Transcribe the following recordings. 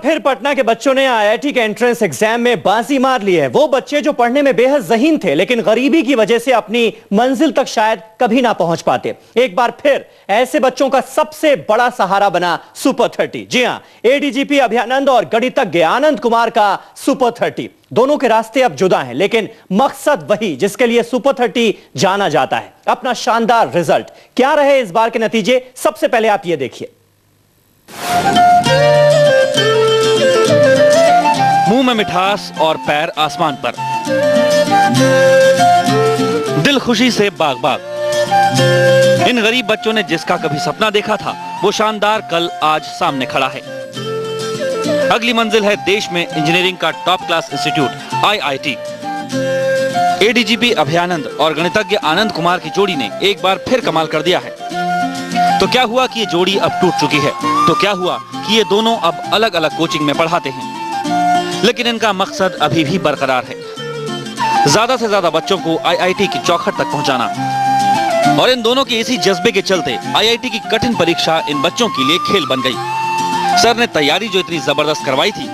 फिर पटना के बच्चों ने आईआईटी के एंट्रेंस एग्जाम में बाजी मार ली है। वो बच्चे जो पढ़ने में बेहद ज़हीन थे लेकिन गरीबी की वजह से अपनी मंजिल तक शायद कभी ना पहुंच पाते। एक बार फिर ऐसे बच्चों का सबसे बड़ा सहारा बना सुपर 30। जी हां, एडीजीपी अभयानंद और गणितज्ञ आनंद कुमार का सुपर 30। दोनों के रास्ते अब जुदा हैं लेकिन मकसद वही जिसके लिए सुपर 30 जाना जाता है, अपना शानदार रिजल्ट। क्या रहे इस बार के नतीजे, सबसे पहले आप ये देखिए। मुंह में मिठास और पैर आसमान पर, दिल खुशी से बाग बाग। इन गरीब बच्चों ने जिसका कभी सपना देखा था वो शानदार कल आज सामने खड़ा है। अगली मंजिल है देश में इंजीनियरिंग का top class institute IIT. ADGP Abhayanand और गणितज्ञ आनंद कुमार की जोड़ी ने एक बार फिर कमाल कर दिया है। तो क्या हुआ कि ये जोड़ी अब टूट चुकी है? तो क्या हुआ कि ये दोनों अब अलग अलग कोचिंग में पढ़ाते हैं, लेकिन इनका मकसद अभी भी बरकरार है, ज्यादा से ज्यादा बच्चों को आईआईटी की चौखट तक पहुंचाना। और इन दोनों के इसी जज्बे के चलते आईआईटी की कठिन परीक्षा इन बच्चों के लिए खेल बन गई। सर ने तैयारी जो इतनी जबरदस्त करवाई थी,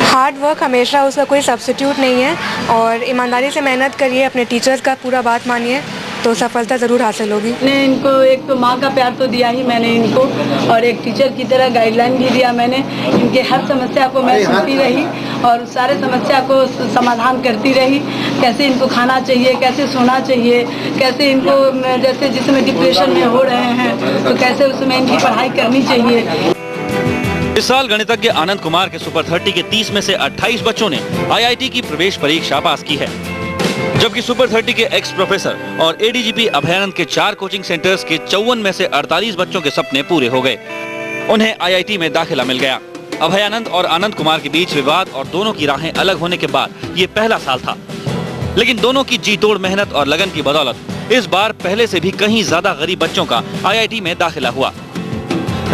हार्ड वर्क हमेशा उसका कोई सब्स्टिट्यूट नहीं है और ईमानदारी से मेहनत करिए, अपने टीचर्स का पूरा बात मानिए तो सफलता ज़रूर हासिल होगी। मैंने इनको एक तो माँ का प्यार तो दिया ही मैंने इनको, और एक टीचर की तरह गाइडलाइन भी दिया मैंने। इनके हर समस्या को मैं सुनती रही और सारे समस्या को समाधान करती रही। कैसे इनको खाना चाहिए, कैसे सोना चाहिए, कैसे इनको जैसे जिसमें डिप्रेशन में हो रहे हैं तो कैसे उसमें इनकी पढ़ाई करनी चाहिए। इस साल गणितज्ञ आनंद कुमार के सुपर 30 के 30 में से 28 बच्चों ने आईआईटी की प्रवेश परीक्षा पास की है, जबकि सुपर 30 के एक्स प्रोफेसर और एडीजीपी अभयानंद के 4 कोचिंग सेंटर्स के 54 में से 48 बच्चों के सपने पूरे हो गए। उन्हें आईआईटी में दाखिला मिल गया। अभयानंद और आनंद कुमार के बीच विवाद और दोनों की राहें अलग होने के बाद ये पहला साल था, लेकिन दोनों की जी तोड़ मेहनत और लगन की बदौलत इस बार पहले से भी कहीं ज्यादा गरीब बच्चों का आईआईटी में दाखिला हुआ।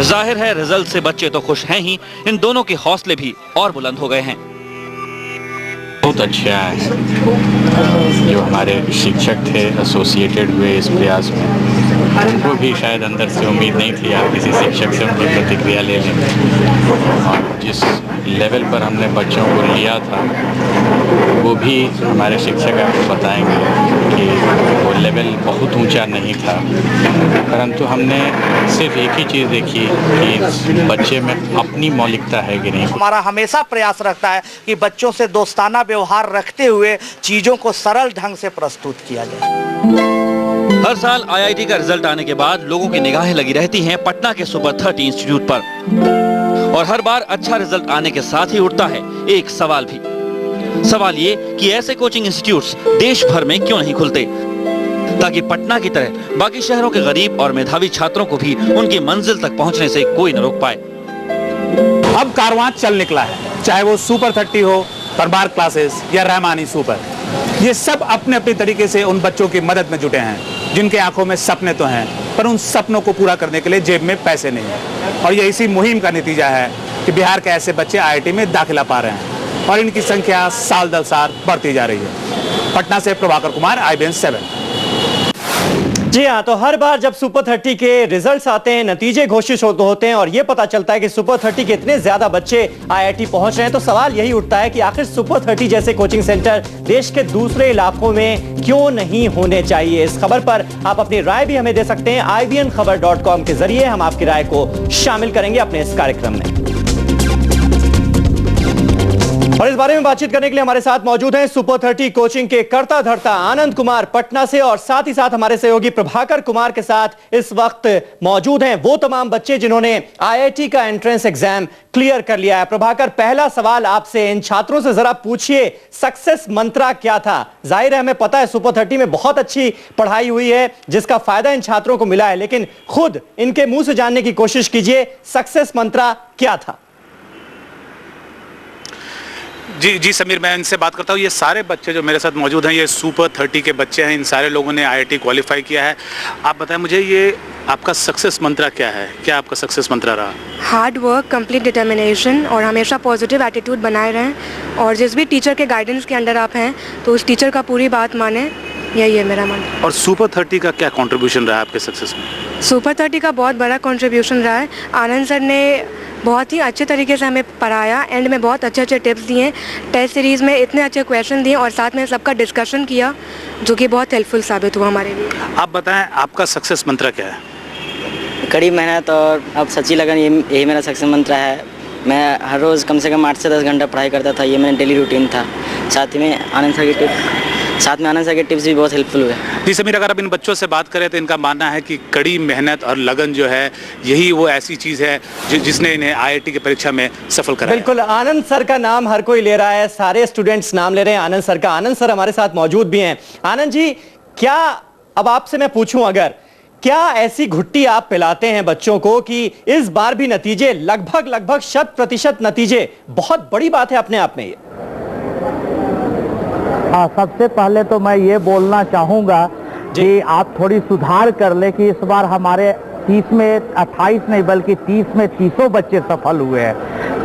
जाहिर है रिजल्ट से बच्चे तो खुश हैं ही, इन दोनों के हौसले भी और बुलंद हो गए हैं। बहुत अच्छा है। जो हमारे शिक्षक थे एसोसिएटेड हुए इस प्रयास में, उनको भी शायद अंदर से उम्मीद नहीं थी आप किसी शिक्षक से उनकी प्रतिक्रिया ले लें। और जिस लेवल पर हमने बच्चों को लिया था वो भी हमारे शिक्षक आपको बताएंगे कि वो लेवल बहुत ऊंचा नहीं था, परंतु हमने सिर्फ एक ही चीज़ देखी कि बच्चे में अपनी मौलिकता है कि नहीं। हमारा हमेशा प्रयास रहता है कि बच्चों से दोस्ताना व्यवहार रखते हुए चीज़ों को सरल ढंग से प्रस्तुत किया जाए। हर साल आईआईटी का रिजल्ट आने के बाद लोगों की निगाहें लगी रहती हैं पटना के सुपर 30 इंस्टीट्यूट पर, और हर बार अच्छा रिजल्ट आने के साथ ही उठता है एक सवाल भी। सवाल ये कि ऐसे कोचिंग इंस्टीट्यूट्स देश भर में क्यों नहीं खुलते, ताकि पटना की तरह बाकी शहरों के गरीब और मेधावी छात्रों को भी उनकी मंजिल तक पहुंचने से कोई न रोक पाए। अब कारवां चल निकला है, चाहे वो सुपर 30 हो, दरबार क्लासेस या रहमानी सुपर। ये सब अपने अपने तरीके से उन बच्चों की मदद में जुटे हैं जिनके आंखों में सपने तो हैं पर उन सपनों को पूरा करने के लिए जेब में पैसे नहीं है। और ये इसी मुहिम का नतीजा है कि बिहार के ऐसे बच्चे आईआईटी में दाखिला पा रहे हैं और इनकी संख्या साल दर साल बढ़ती जा रही है। पटना से प्रभाकर कुमार, IBN 7। जी हाँ, तो हर बार जब सुपर 30 के रिजल्ट्स आते हैं, नतीजे घोषित होते हैं और ये पता चलता है कि सुपर 30 के इतने ज्यादा बच्चे आईआईटी पहुंच रहे हैं, तो सवाल यही उठता है कि आखिर सुपर 30 जैसे कोचिंग सेंटर देश के दूसरे इलाकों में क्यों नहीं होने चाहिए। इस खबर पर आप अपनी राय भी हमें दे सकते हैं। IBNKhabar.com के जरिए हम आपकी राय को शामिल करेंगे अपने इस कार्यक्रम में। और इस बारे में बातचीत करने के लिए हमारे साथ मौजूद हैं सुपर 30 कोचिंग के कर्ता धर्ता आनंद कुमार पटना से, और साथ ही साथ हमारे सहयोगी प्रभाकर कुमार के साथ इस वक्त मौजूद हैं वो तमाम बच्चे जिन्होंने आईआईटी का एंट्रेंस एग्जाम क्लियर कर लिया है। प्रभाकर, पहला सवाल आपसे, इन छात्रों से जरा पूछिए सक्सेस मंत्रा क्या था। जाहिर है हमें पता है सुपर 30 में बहुत अच्छी पढ़ाई हुई है जिसका फायदा इन छात्रों को मिला है, लेकिन खुद इनके मुंह से जानने की कोशिश कीजिए सक्सेस मंत्रा क्या था। जी समीर, मैं इनसे बात करता हूँ। ये सारे बच्चे जो मेरे साथ मौजूद हैं ये सुपर 30 के बच्चे हैं, इन सारे लोगों ने आईआईटी क्वालिफाई किया है। आप बताएं मुझे, ये आपका सक्सेस मंत्रा क्या है? क्या आपका सक्सेस मंत्रा रहा? हार्ड वर्क, कंप्लीट डिटर्मिनेशन और हमेशा पॉजिटिव एटीट्यूड बनाए रहें, और जिस भी टीचर के गाइडेंस के अंडर आप हैं तो उस टीचर का पूरी बात माने, यही है मेरा मन। और सुपर 30 का क्या कॉन्ट्रीब्यूशन रहा आपके सक्सेस में? सुपर 30 का बहुत बड़ा कंट्रीब्यूशन रहा है। आनंद सर ने बहुत ही अच्छे तरीके से हमें पढ़ाया, एंड में बहुत अच्छे टिप्स दिए, टेस्ट सीरीज़ में इतने अच्छे क्वेश्चन दिए और साथ में सबका डिस्कशन किया, जो कि बहुत हेल्पफुल साबित हुआ हमारे लिए। आप बताएं आपका सक्सेस मंत्र क्या है? कड़ी मेहनत और अब सच्ची लगन, यही मेरा सक्सेस मंत्र है। मैं हर रोज़ कम से कम 8 से 10 घंटा पढ़ाई करता था, ये मेरा डेली रूटीन था। साथ में आनंद सर के टिप्स भी बहुत हेल्पफुल हुए। जी समीर, अगर आप इन बच्चों से बात करें तो इनका मानना है कि कड़ी मेहनत और लगन जो है यही वो ऐसी चीज़ है जिसने इन्हें IIT की परीक्षा में सफल कराया। बिल्कुल, आनंद सर का नाम हर कोई ले रहा है, सारे स्टूडेंट्स नाम ले रहे हैं आनंद सर का। आनंद सर हमारे साथ मौजूद भी हैं। आनंद जी, क्या अब आपसे मैं पूछूं, अगर क्या ऐसी घुट्टी आप पिलाते हैं बच्चों को कि इस बार भी नतीजे लगभग 100% नतीजे, बहुत बड़ी बात है अपने आप में ये। हाँ, सबसे पहले तो मैं ये बोलना चाहूँगा कि आप थोड़ी सुधार कर ले कि इस बार हमारे 30 में 28 नहीं बल्कि 30 में 30 बच्चे सफल हुए हैं।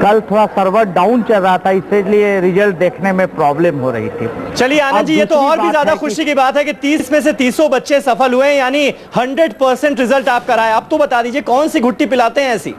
कल थोड़ा सर्वर डाउन चल रहा था, इसलिए रिजल्ट देखने में प्रॉब्लम हो रही थी। चलिए आनंद जी, ये तो और भी ज्यादा खुशी की बात है कि 30 में से 30 बच्चे सफल हुए हैं, यानी 100% रिजल्ट आपका रहा है। अब तो बता दीजिए कौन सी घुट्टी पिलाते हैं ऐसी?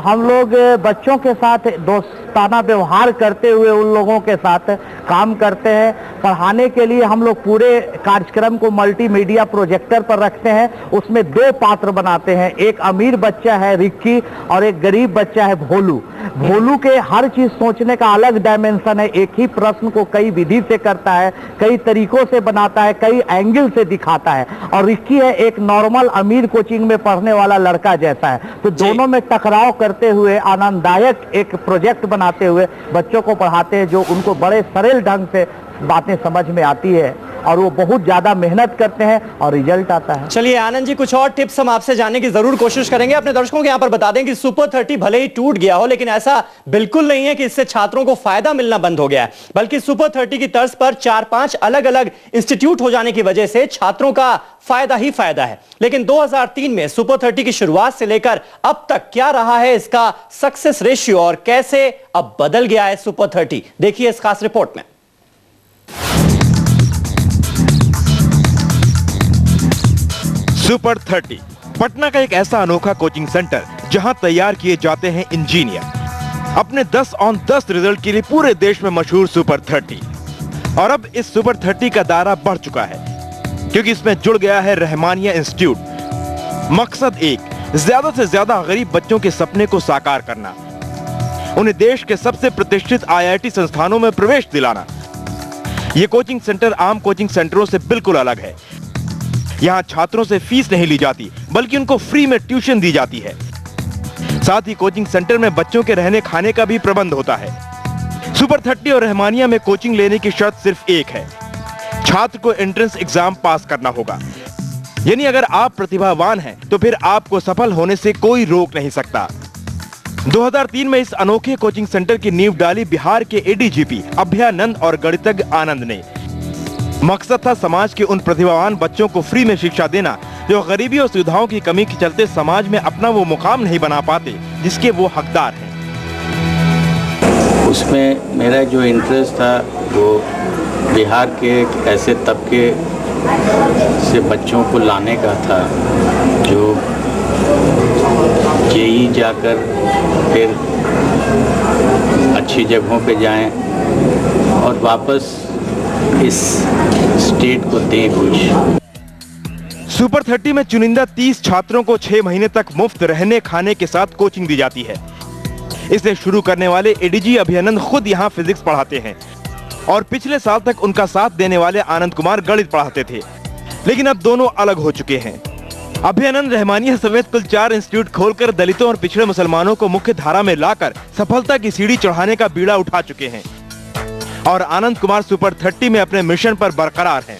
हम लोग बच्चों के साथ दोस्ताना व्यवहार करते हुए उन लोगों के साथ काम करते हैं। पढ़ाने के लिए हम लोग पूरे कार्यक्रम को मल्टीमीडिया प्रोजेक्टर पर रखते हैं। उसमें 2 पात्र बनाते हैं, एक अमीर बच्चा है रिक्की और एक गरीब बच्चा है भोलू। भोलू के हर चीज सोचने का अलग डायमेंशन है, एक ही प्रश्न को कई विधि से करता है, कई तरीकों से बनाता है, कई एंगल से दिखाता है। और रिक्की है एक नॉर्मल अमीर कोचिंग में पढ़ने वाला लड़का जैसा है। तो दोनों में टकराव करते हुए आनंददायक एक प्रोजेक्ट बनाते हुए बच्चों को पढ़ाते हैं, जो उनको बड़े सरल ढंग से बातें समझ में आती है और वो बहुत ज्यादा मेहनत करते हैं और रिजल्ट आता है। चलिए आनंद जी, कुछ और टिप्स हम आपसे जानने की जरूर कोशिश करेंगे। अपने दर्शकों के यहाँ पर बता दें कि सुपर 30 भले ही टूट गया हो, लेकिन ऐसा बिल्कुल नहीं है कि इससे छात्रों को फायदा मिलना बंद हो गया है, बल्कि सुपर 30 की तर्ज पर 4-5 अलग-अलग इंस्टीट्यूट हो जाने की वजह से छात्रों का फायदा ही फायदा है। लेकिन 2003 में सुपर 30 की शुरुआत से लेकर अब तक क्या रहा है इसका सक्सेस रेशियो और कैसे अब बदल गया है सुपर 30, देखिए इस खास रिपोर्ट में। सुपर 30 पटना का एक ऐसा अनोखा कोचिंग सेंटर जहां तैयार किए जाते हैं इंजीनियर। अपने 10 ऑन 10 रिजल्ट के लिए पूरे देश में मशहूर सुपर 30। और अब इस सुपर 30 का दायरा बढ़ चुका है क्योंकि इसमें जुड़ गया है रहमानिया इंस्टीट्यूट। मकसद एक, ज्यादा से ज्यादा गरीब बच्चों के सपने को साकार करना, उन्हें देश के सबसे प्रतिष्ठित IIT संस्थानों में प्रवेश दिलाना। ये कोचिंग सेंटर आम कोचिंग सेंटरों से बिल्कुल अलग है। यहाँ छात्रों से फीस नहीं ली जाती, बल्कि उनको फ्री में ट्यूशन दी जाती है। साथ ही कोचिंग सेंटर में बच्चों के रहने खाने का भी प्रबंध होता है। सुपर 30 और रहमानिया में कोचिंग लेने की शर्त सिर्फ एक है, छात्र को एंट्रेंस एग्जाम पास करना होगा। यानी अगर आप प्रतिभावान हैं तो फिर आपको सफल होने से कोई रोक नहीं सकता। 2003 में इस अनोखे कोचिंग सेंटर की नींव डाली बिहार के ADGP अभयानंद और गणितज्ञ आनंद ने। मकसद था समाज के उन प्रतिभावान बच्चों को फ्री में शिक्षा देना जो गरीबी और सुविधाओं की कमी के चलते समाज में अपना वो मुकाम नहीं बना पाते जिसके वो हकदार हैं। उसमें मेरा जो इंटरेस्ट था वो बिहार के ऐसे तबके से बच्चों को लाने का था जो JEE जाकर फिर अच्छी जगहों पे जाएं और वापस इस स्टेट को दें कुछ। सुपर 30 में चुनिंदा 30 छात्रों को 6 महीने तक मुफ्त रहने खाने के साथ कोचिंग दी जाती है। इसे शुरू करने वाले ADG अभयानंद खुद यहाँ फिजिक्स पढ़ाते हैं और पिछले साल तक उनका साथ देने वाले आनंद कुमार गणित पढ़ाते थे, लेकिन अब दोनों अलग हो चुके हैं। अभयानंद रहमानिया समेत कुल 4 इंस्टीट्यूट खोलकर दलितों और पिछड़े मुसलमानों को मुख्य धारा में लाकर सफलता की सीढ़ी चढ़ाने का बीड़ा उठा चुके हैं और आनंद कुमार सुपर 30 में अपने मिशन पर बरकरार हैं।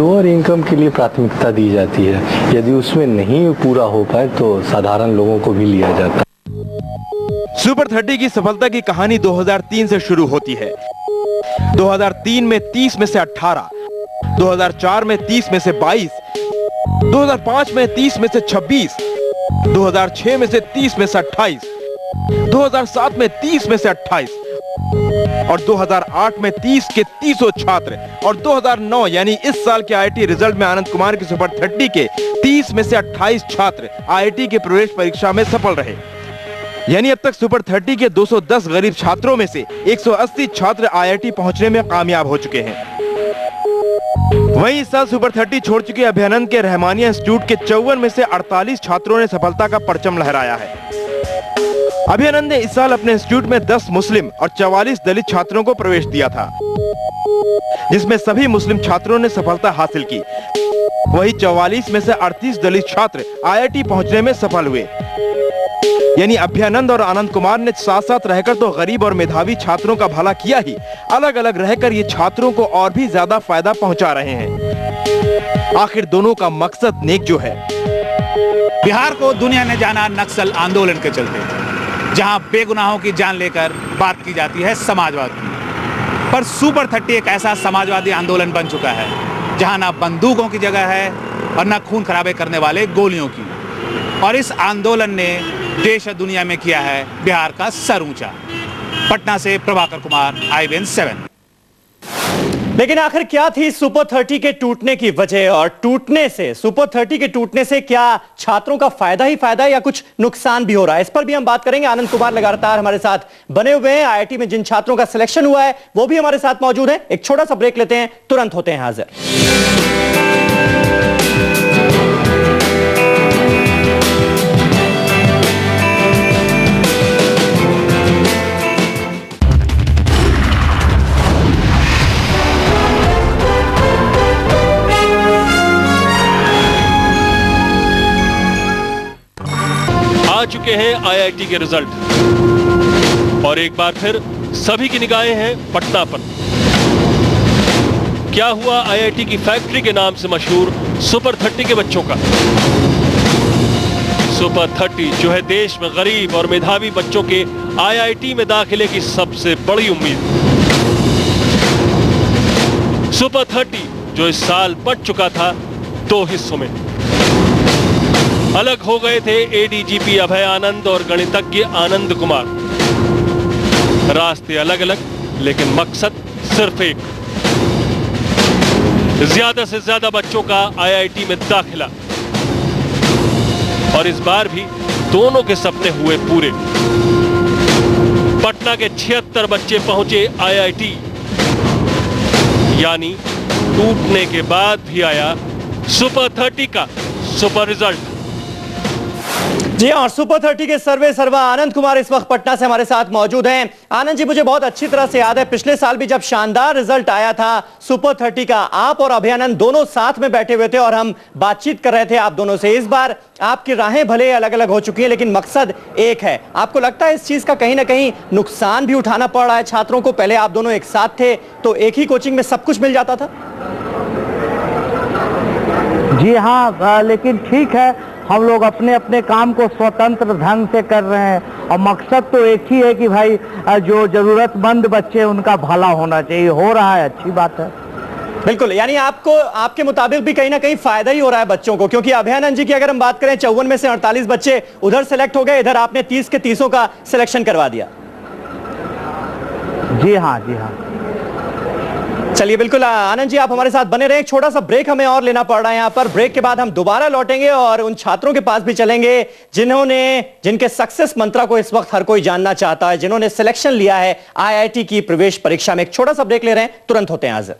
लोअर इनकम के लिए प्राथमिकता दी जाती है, यदि उसमें नहीं पूरा हो पाए तो साधारण लोगों को भी लिया जाता है। सुपर 30 की सफलता की कहानी 2003 से शुरू होती है। 2003 में 30 में से 18, 2004 में 30 में से 22, 2005 में 30 में से 26, 2006 में से 30 में से 28, 2007 में 30 में से 28 और 2008 में 30 के 30 छात्र और 2009 यानी इस साल के आईआईटी रिजल्ट में आनंद कुमार की सुपर 30 के 30 में से 28 छात्र आईआईटी के प्रवेश परीक्षा में सफल रहे। यानी अब तक सुपर 30 के 210 गरीब छात्रों में से 180 छात्र आईआईटी पहुंचने में कामयाब हो चुके हैं। वहीं इस साल सुपर 30 छोड़ चुके अभयानंद के रहमानिया इंस्टीट्यूट के 54 में से 48 छात्रों ने सफलता का परचम लहराया है। अभयानंद ने इस साल अपने इंस्टीट्यूट में 10 मुस्लिम और 44 दलित छात्रों को प्रवेश दिया था, जिसमें सभी मुस्लिम छात्रों ने सफलता हासिल की। वहीं 44 में से 38 दलित छात्र आईआईटी पहुंचने में सफल हुए। यानी अभयानंद और आनंद कुमार ने साथ साथ रहकर तो गरीब और मेधावी छात्रों का भला किया ही, अलग अलग रहकर ये छात्रों को और भी ज्यादा फायदा पहुंचा रहे हैं। आखिर दोनों का मकसद नेक जो है। बिहार को दुनिया ने जाना नक्सल आंदोलन के चलते, जहां बेगुनाहों की जान लेकर बात की जाती है समाजवाद की। पर सुपर 30 एक ऐसा समाजवादी आंदोलन बन चुका है जहां ना बंदूकों की जगह है और ना खून खराबे करने वाले गोलियों की। और इस आंदोलन ने देश और दुनिया में किया है बिहार का सर ऊंचा। पटना से प्रभाकर कुमार, IBN 7। लेकिन आखिर क्या थी सुपर 30 के टूटने की वजह, और टूटने से, सुपर 30 के टूटने से क्या छात्रों का फायदा ही फायदा है या कुछ नुकसान भी हो रहा है? इस पर भी हम बात करेंगे। आनंद कुमार लगातार हमारे साथ बने हुए हैं। आईआईटी में जिन छात्रों का सिलेक्शन हुआ है वो भी हमारे साथ मौजूद हैं। एक छोटा सा ब्रेक लेते हैं, तुरंत होते हैं हाजिर। आ चुके हैं आईआईटी के रिजल्ट और एक बार फिर सभी की निगाहें हैं पटना पर। क्या हुआ आईआईटी की फैक्ट्री के नाम से मशहूर सुपर 30 के बच्चों का? सुपर 30 जो है देश में गरीब और मेधावी बच्चों के आईआईटी में दाखिले की सबसे बड़ी उम्मीद। सुपर 30 जो इस साल बंट चुका था 2 हिस्सों में। अलग हो गए थे एडीजीपी अभय आनंद और गणितज्ञ आनंद कुमार। रास्ते अलग अलग, लेकिन मकसद सिर्फ एक, ज्यादा से ज्यादा बच्चों का आईआईटी में दाखिला। और इस बार भी दोनों के सपने हुए पूरे। पटना के 76 बच्चे पहुंचे आईआईटी, यानी टूटने के बाद भी आया सुपर 30 का सुपर रिजल्ट। जी हाँ, और सुपर 30 के सर्वे सर्वा आनंद कुमार इस वक्त पटना से हमारे साथ मौजूद हैं। आनंद जी, मुझे बहुत अच्छी तरह से याद है पिछले साल भी जब शानदार रिजल्ट आया था सुपर 30 का, आप और अभयानंद दोनों साथ में बैठे हुए थे और हम बातचीत कर रहे थे आप दोनों से। इस बार आपकी राहें भले अलग अलग हो चुकी हैं, लेकिन मकसद एक है। आपको लगता है इस चीज का कहीं ना कहीं नुकसान भी उठाना पड़ रहा है छात्रों को? पहले आप दोनों एक साथ थे तो एक ही कोचिंग में सब कुछ मिल जाता था। जी हाँ, लेकिन ठीक है, हम लोग अपने अपने काम को स्वतंत्र ढंग से कर रहे हैं और मकसद तो एक ही है कि भाई जो जरूरतमंद बच्चे उनका भला होना चाहिए। हो रहा है, अच्छी बात है। बिल्कुल, यानी आपको, आपके मुताबिक भी कहीं ना कहीं फायदा ही हो रहा है बच्चों को, क्योंकि अभयानंद जी की अगर हम बात करें 54 में से 48 बच्चे उधर सेलेक्ट हो गए, इधर आपने 30 के 30 का सिलेक्शन करवा दिया। जी हाँ, जी हाँ। चलिए, बिल्कुल आनंद जी आप हमारे साथ बने रहे। एक छोटा सा ब्रेक हमें और लेना पड़ रहा है यहाँ पर। ब्रेक के बाद हम दोबारा लौटेंगे और उन छात्रों के पास भी चलेंगे जिनके सक्सेस मंत्रा को इस वक्त हर कोई जानना चाहता है, जिन्होंने सिलेक्शन लिया है आईआईटी की प्रवेश परीक्षा में। एक छोटा सा ब्रेक ले रहे हैं, तुरंत होते हैं हाजिर।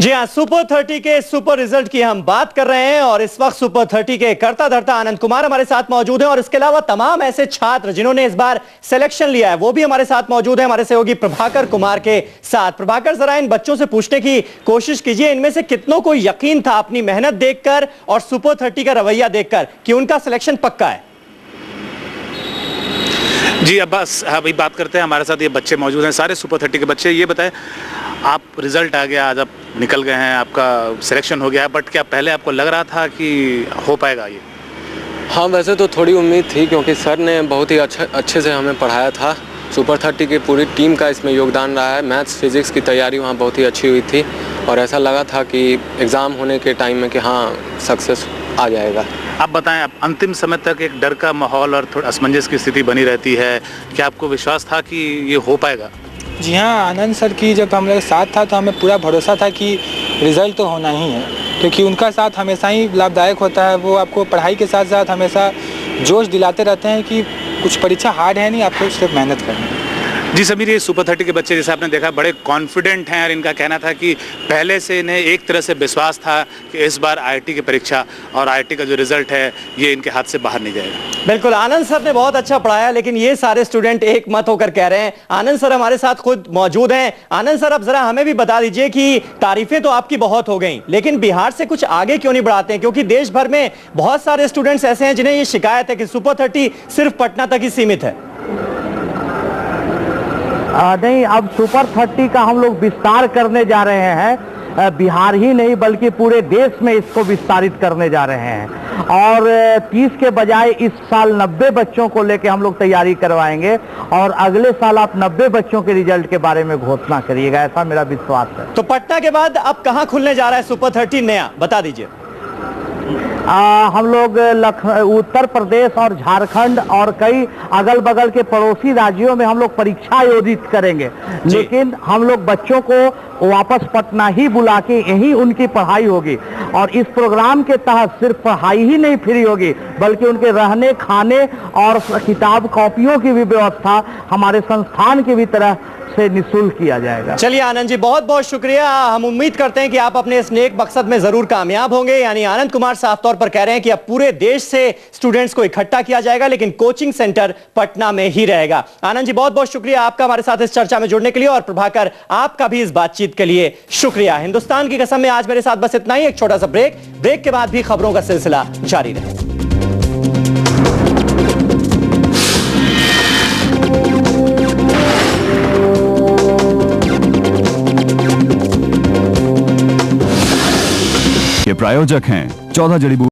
जी हाँ, सुपर 30 के सुपर रिजल्ट की हम बात कर रहे हैं और इस वक्त सुपर 30 के करता धरता आनंद कुमार हमारे साथ मौजूद हैं और इसके अलावा तमाम ऐसे छात्र जिन्होंने इस बार सिलेक्शन लिया है वो भी हमारे साथ मौजूद हैं, हमारे सहयोगी प्रभाकर कुमार के साथ। प्रभाकर, जरा इन बच्चों से पूछने की कोशिश कीजिए, इनमें से कितनों को यकीन था अपनी मेहनत देखकर और सुपर 30 का रवैया देखकर कि उनका सिलेक्शन पक्का है? जी अब बस अभी बात करते हैं, हमारे साथ ये बच्चे मौजूद हैं, सारे सुपर 30 के बच्चे। ये बताएं, आप रिजल्ट आ गया, आज आप निकल गए हैं, आपका सिलेक्शन हो गया है, बट क्या पहले आपको लग रहा था कि हो पाएगा ये? हाँ, वैसे तो थोड़ी उम्मीद थी क्योंकि सर ने बहुत ही अच्छे से हमें पढ़ाया था। सुपर 30 की पूरी टीम का इसमें योगदान रहा है। मैथ्स फिजिक्स की तैयारी वहाँ बहुत ही अच्छी हुई थी और ऐसा लगा था कि एग्ज़ाम होने के टाइम में कि हाँ सक्सेस आ जाएगा। आप बताएं, आप अंतिम समय तक एक डर का माहौल और थोड़ा असमंजस की स्थिति बनी रहती है, क्या आपको विश्वास था कि ये हो पाएगा? जी हाँ, आनंद सर की जब हम लोग साथ था तो हमें पूरा भरोसा था कि रिज़ल्ट तो होना ही है, क्योंकि उनका साथ हमेशा ही लाभदायक होता है। वो आपको पढ़ाई के साथ साथ हमेशा जोश दिलाते रहते हैं कि कुछ परीक्षा हार्ड है नहीं, आपको सिर्फ मेहनत करनी है। जी समीर, ये सुपर 30 के बच्चे जैसे आपने देखा बड़े कॉन्फिडेंट हैं और इनका कहना था कि पहले से इन्हें एक तरह से विश्वास था कि इस बार आईआईटी की परीक्षा और आईआईटी का जो रिजल्ट है ये इनके हाथ से बाहर नहीं जाएगा। बिल्कुल, आनंद सर ने बहुत अच्छा पढ़ाया, लेकिन ये सारे स्टूडेंट एक मत होकर कह रहे हैं। आनंद सर हमारे साथ खुद मौजूद हैं। आनंद सर, अब जरा हमें भी बता दीजिए कि तारीफें तो आपकी बहुत हो गई, लेकिन बिहार से कुछ आगे क्यों नहीं बढ़ाते हैं? क्योंकि देश भर में बहुत सारे स्टूडेंट्स ऐसे हैं जिन्हें ये शिकायत है कि सुपर 30 सिर्फ पटना तक ही सीमित है। नहीं, अब सुपर 30 का हम लोग विस्तार करने जा रहे हैं। बिहार ही नहीं बल्कि पूरे देश में इसको विस्तारित करने जा रहे हैं और 30 के बजाय इस साल 90 बच्चों को लेकर हम लोग तैयारी करवाएंगे और अगले साल आप 90 बच्चों के रिजल्ट के बारे में घोषणा करिएगा, ऐसा मेरा विश्वास है। तो पटना के बाद अब कहां खुलने जा रहा है सुपर 30 नया, बता दीजिए। हम लोग उत्तर प्रदेश और झारखंड और कई अगल बगल के पड़ोसी राज्यों में हम लोग परीक्षा आयोजित करेंगे, लेकिन हम लोग बच्चों को वापस पटना ही बुला के यहीं उनकी पढ़ाई होगी और इस प्रोग्राम के तहत सिर्फ पढ़ाई ही नहीं फ्री होगी बल्कि उनके रहने खाने और किताब कॉपियों की भी व्यवस्था हमारे संस्थान की भी तरह से निःशुल्क किया जाएगा। चलिए आनंद जी, बहुत बहुत शुक्रिया। हम उम्मीद करते हैं कि आप अपने इस नेक मकसद में जरूर कामयाब होंगे। यानी आनंद कुमार साफ तौर पर कह रहे हैं कि अब पूरे देश से स्टूडेंट्स को इकट्ठा किया जाएगा, लेकिन कोचिंग सेंटर पटना में ही रहेगा। आनंद जी, बहुत बहुत शुक्रिया आपका हमारे साथ इस चर्चा में जुड़ने के लिए, और प्रभाकर आपका भी इस बातचीत के लिए शुक्रिया। हिंदुस्तान की कसम में आज मेरे साथ बस इतना ही। एक छोटा सा ब्रेक के बाद भी खबरों का सिलसिला जारी रहे। प्रायोजक हैं 14 जड़ी बूटी